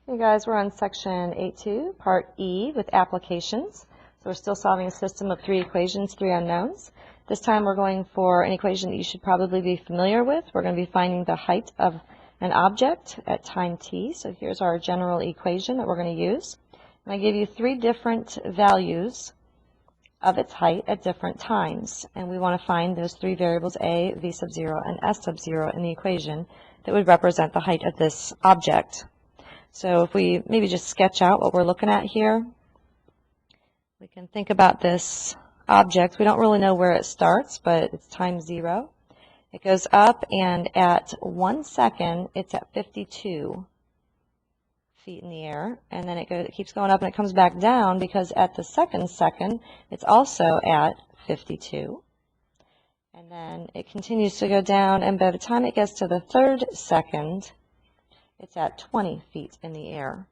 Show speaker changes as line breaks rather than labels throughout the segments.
Hey guys, we're on section 8.2, part E with applications. So we're still solving a system of three equations, three unknowns. This time we're going for an equation that you should probably be familiar with. We're going to be finding the height of an object at time t. So here's our general equation that we're going to use. And I give you three different values of its height at different times. And we want to find those three variables, a, v sub 0, and s sub 0 in the equation that would represent the height of this object. So if we maybe just sketch out what we're looking at here, we can think about this object. We don't really know where it starts, but it's time 0. It goes up, and at 1 second, it's at 52 feet in the air. And then it keeps going up, and it comes back down because at the second, it's also at 52. And then it continues to go down, and by the time it gets to the third second, it's at 20 feet in the air.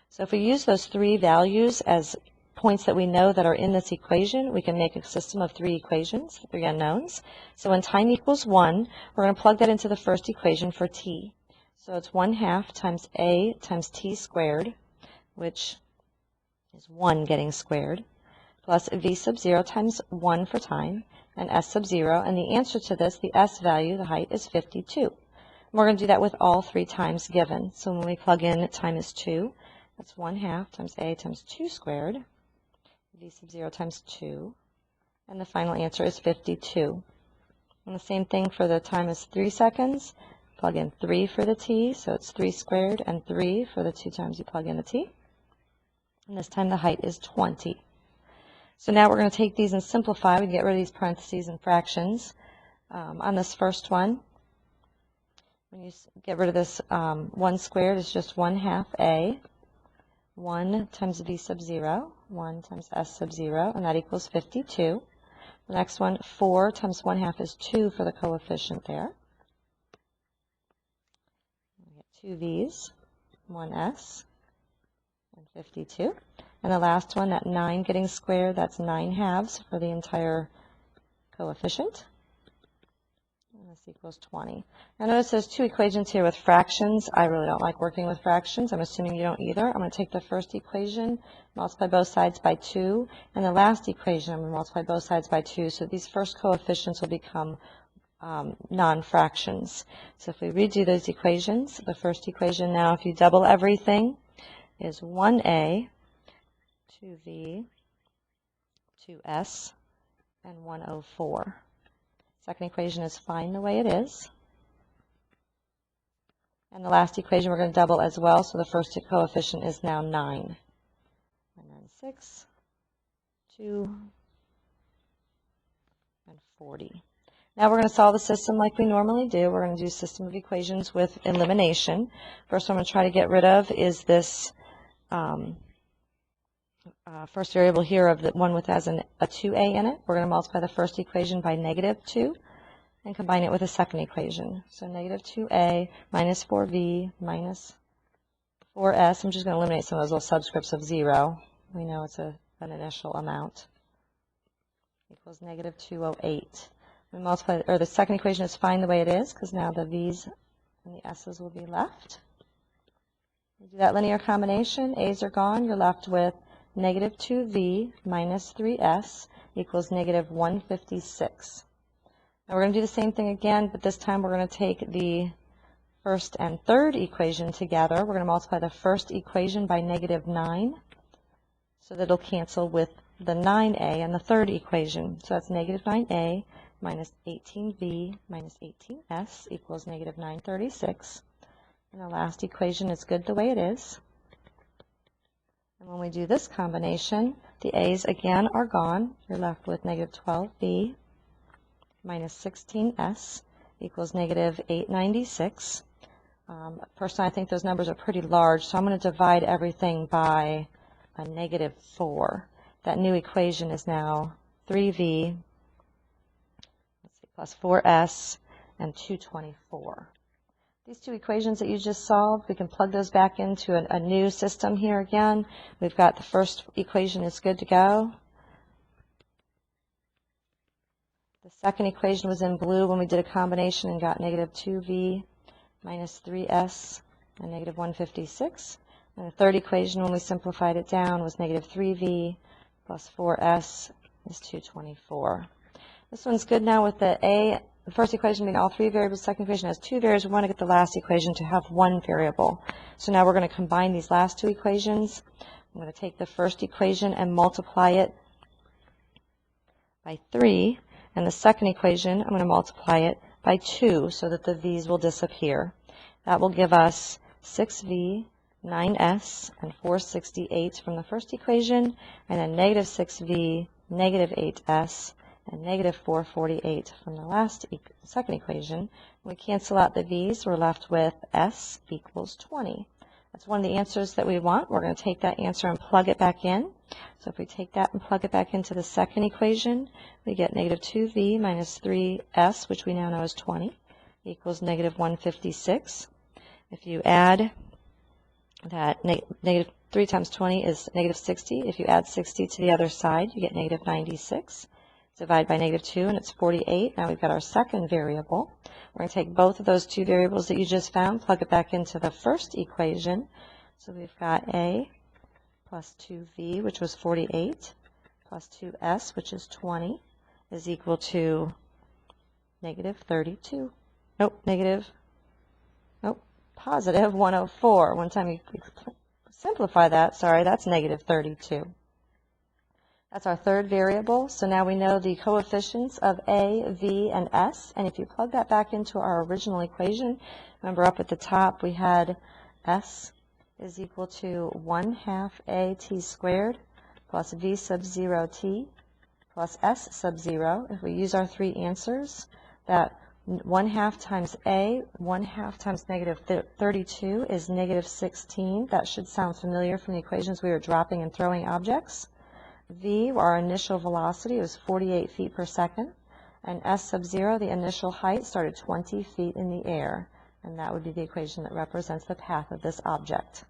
So if we use those three values as points that we know that are in this equation, we can make a system of three equations, three unknowns. So when time equals 1, we're going to plug that into the first equation for t. So it's 1/2 times a times t squared, which is 1 getting squared, plus v sub 0 times 1 for time, and s sub 0. And the answer to this, the s value, the height, is 52. We're going to do that with all three times given. So when we plug in time is 2, that's 1/2 times a times 2 squared, v sub 0 times 2, and the final answer is 52. And the same thing for the time is 3 seconds. Plug in 3 for the t, so it's 3 squared, and 3 for the 2 times you plug in the t. And this time the height is 20. So now we're going to take these and simplify. We can get rid of these parentheses and fractions. On this first one, when you get rid of this 1 squared, it's just 1/2 a, 1 times v sub 0, 1 times s sub 0, and that equals 52. The next one, 4 times 1/2 is 2 for the coefficient there. We get 2 v's, 1 s, and 52. And the last one, that 9 getting squared, that's 9/2 for the entire coefficient. This equals 20. Now notice there's two equations here with fractions. I really don't like working with fractions. I'm assuming you don't either. I'm going to take the first equation, multiply both sides by 2, and the last equation I'm going to multiply both sides by 2, so these first coefficients will become non-fractions. So if we redo those equations, the first equation now, if you double everything, is 1a, 2v, 2s, and 104. Second equation is fine the way it is. And the last equation we're going to double as well, so the first coefficient is now 9. And then 6, 2, and 40. Now we're going to solve the system like we normally do. We're going to do a system of equations with elimination. First one I'm going to try to get rid of is this first variable here of the one with has a 2a in it. We're going to multiply the first equation by -2 and combine it with a second equation. So -2a minus 4v minus 4s. I'm just going to eliminate some of those little subscripts of 0. We know it's an initial amount. Equals -208. We multiply, or the second equation is fine the way it is because now the v's and the s's will be left. We do that linear combination. A's are gone. You're left with -2v minus 3s equals -156. Now we're going to do the same thing again, but this time we're going to take the first and third equation together. We're going to multiply the first equation by -9, so that it'll cancel with the 9a and the third equation. So that's -9a minus 18v minus 18s equals -936. And the last equation is good the way it is. And when we do this combination, the a's again are gone. You're left with -12v minus 16s equals -896. Personally, I think those numbers are pretty large, so I'm going to divide everything by a -4. That new equation is now 3v plus 4s and 224. These two equations that you just solved, we can plug those back into a new system here again. We've got the first equation is good to go. The second equation was in blue when we did a combination and got -2v minus 3s and -156. And the third equation, when we simplified it down, was negative 3v plus 4s is 224. This one's good now with the first equation being all three variables. The second equation has two variables. We want to get the last equation to have one variable. So now we're going to combine these last two equations. I'm going to take the first equation and multiply it by 3. And the second equation, I'm going to multiply it by 2 so that the v's will disappear. That will give us 6v, 9s, and 468 from the first equation, and then negative 6v, negative 8s, and negative 448 from the second equation. When we cancel out the v's, we're left with s equals 20. That's one of the answers that we want. We're going to take that answer and plug it back in. So if we take that and plug it back into the second equation, we get negative 2v minus 3s, which we now know is 20, equals negative 156. If you add that, negative 3 times 20 is negative 60. If you add 60 to the other side, you get negative 96. Divide by negative 2, and it's 48. Now we've got our second variable. We're going to take both of those two variables that you just found, plug it back into the first equation. So we've got a plus 2v, which was 48, plus 2s, which is 20, is equal to negative 32. Positive 104. One time you simplify that, that's negative 32. That's our third variable. So now we know the coefficients of a, v, and s. And if you plug that back into our original equation, remember up at the top we had s is equal to 1/2 a t squared plus v sub 0 t plus s sub 0. If we use our three answers, that 1/2 times a, 1/2 times negative 32 is negative 16. That should sound familiar from the equations we were dropping and throwing objects. V, our initial velocity, was 48 feet per second. And s sub 0, the initial height, started 20 feet in the air. And that would be the equation that represents the path of this object.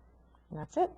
And that's it.